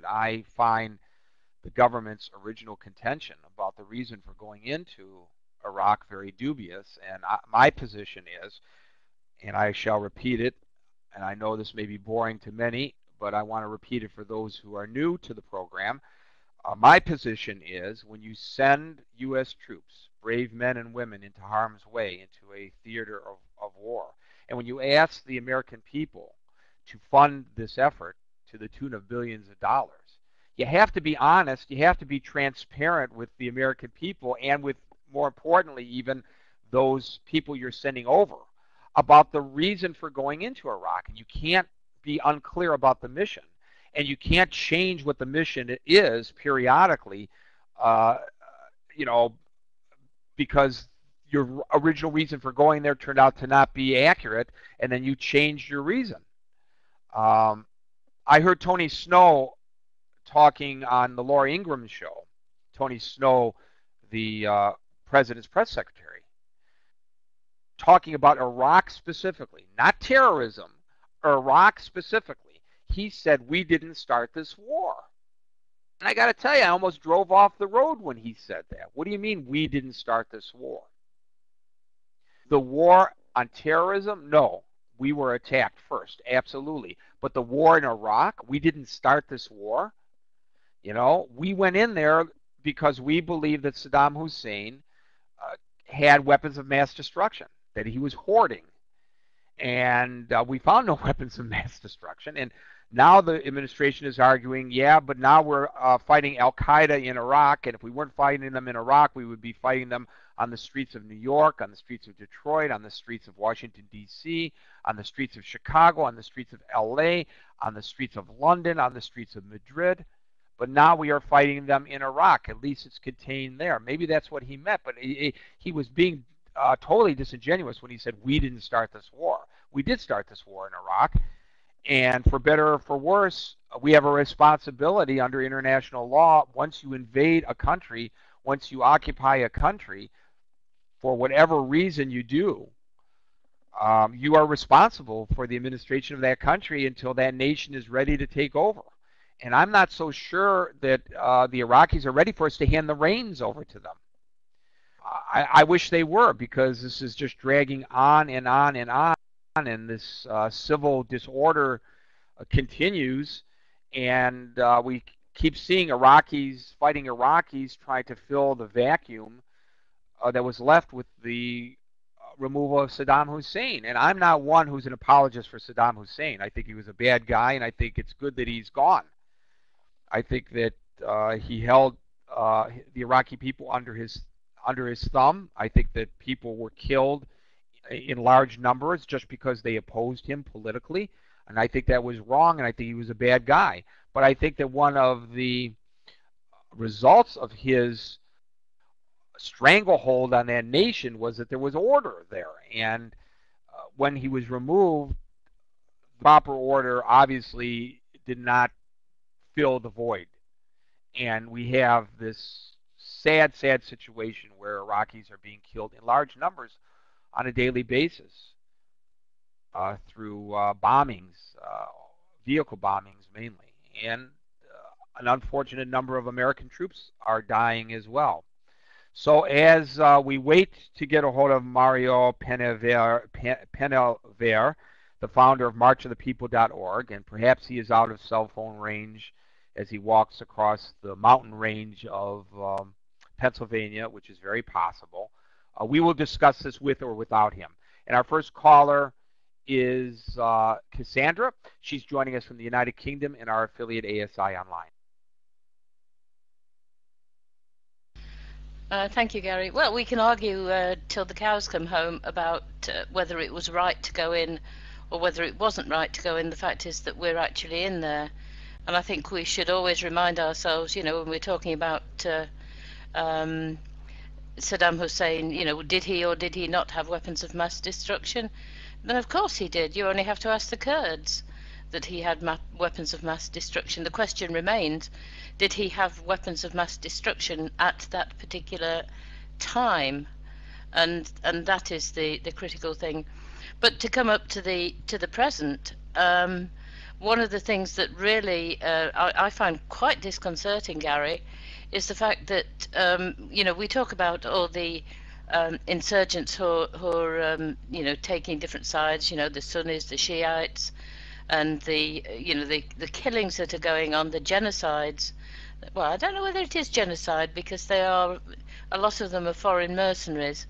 I find the government's original contention about the reason for going into Iraq very dubious. And my position is, and I shall repeat it, and I know this may be boring to many, but I want to repeat it for those who are new to the program. My position is when you send U.S. troops, brave men and women, into harm's way, into a theater of war, and when you ask the American people to fund this effort to the tune of billions of dollars, you have to be honest, you have to be transparent with the American people and with, more importantly, even those people you're sending over about the reason for going into Iraq. And you can't be unclear about the mission. And you can't change what the mission is periodically, uh, you know, because your original reason for going there turned out to not be accurate, and then you changed your reason. Um, I heard Tony Snow talking on the Laura Ingraham show. Tony Snow, the president's press secretary, talking about Iraq specifically, not terrorism, Iraq specifically. He said, we didn't start this war. And I got to tell you, I almost drove off the road when he said that. What do you mean we didn't start this war? The war on terrorism? No. We were attacked first, absolutely. But the war in Iraq, we didn't start this war. You know, we went in there because we believed that Saddam Hussein had weapons of mass destruction, that he was hoarding. And we found no weapons of mass destruction. And now the administration is arguing, yeah, but now we're fighting Al Qaeda in Iraq, and if we weren't fighting them in Iraq, we would be fighting them on the streets of New York, on the streets of Detroit, on the streets of Washington, D.C., on the streets of Chicago, on the streets of L.A., on the streets of London, on the streets of Madrid. But now we are fighting them in Iraq. At least it's contained there. Maybe that's what he meant, but he was being totally disingenuous when he said we didn't start this war. We did start this war in Iraq, and for better or for worse, we have a responsibility under international law. Once you invade a country, once you occupy a country, for whatever reason you do, you are responsible for the administration of that country until that nation is ready to take over. And I'm not so sure that the Iraqis are ready for us to hand the reins over to them. I wish they were, because this is just dragging on and on and on, and this civil disorder continues, and we keep seeing Iraqis fighting Iraqis trying to fill the vacuum that was left with the removal of Saddam Hussein. And I'm not one who's an apologist for Saddam Hussein. I think he was a bad guy, and I think it's good that he's gone. I think that he held the Iraqi people under his thumb. I think that people were killed in large numbers just because they opposed him politically, and I think that was wrong, and I think he was a bad guy. But I think that one of the results of his stranglehold on that nation was that there was order there, and when he was removed, proper order obviously did not fill the void, and we have this sad, sad situation where Iraqis are being killed in large numbers on a daily basis through bombings, vehicle bombings mainly, and an unfortunate number of American troops are dying as well. So as we wait to get a hold of Mario Penelver, the founder of marchofthepeople.org, and perhaps he is out of cell phone range as he walks across the mountain range of Pennsylvania, which is very possible. We will discuss this with or without him. And our first caller is Cassandra. She's joining us from the United Kingdom in our affiliate ASI Online. Thank you, Gary. Well, we can argue till the cows come home about whether it was right to go in or whether it wasn't right to go in. The fact is that we're actually in there. And I think we should always remind ourselves, you know, when we're talking about Saddam Hussein, you know, did he or did he not have weapons of mass destruction? Then of course he did. You only have to ask the Kurds that he had weapons of mass destruction. The question remains, did he have weapons of mass destruction at that particular time? And that is the critical thing. But to come up to the present, one of the things that really I find quite disconcerting, Gary, is the fact that we talk about all the insurgents who are taking different sides. The Sunnis, the Shiites, and the killings that are going on, the genocides. Well, I don't know whether it is genocide because they are a lot of them are foreign mercenaries.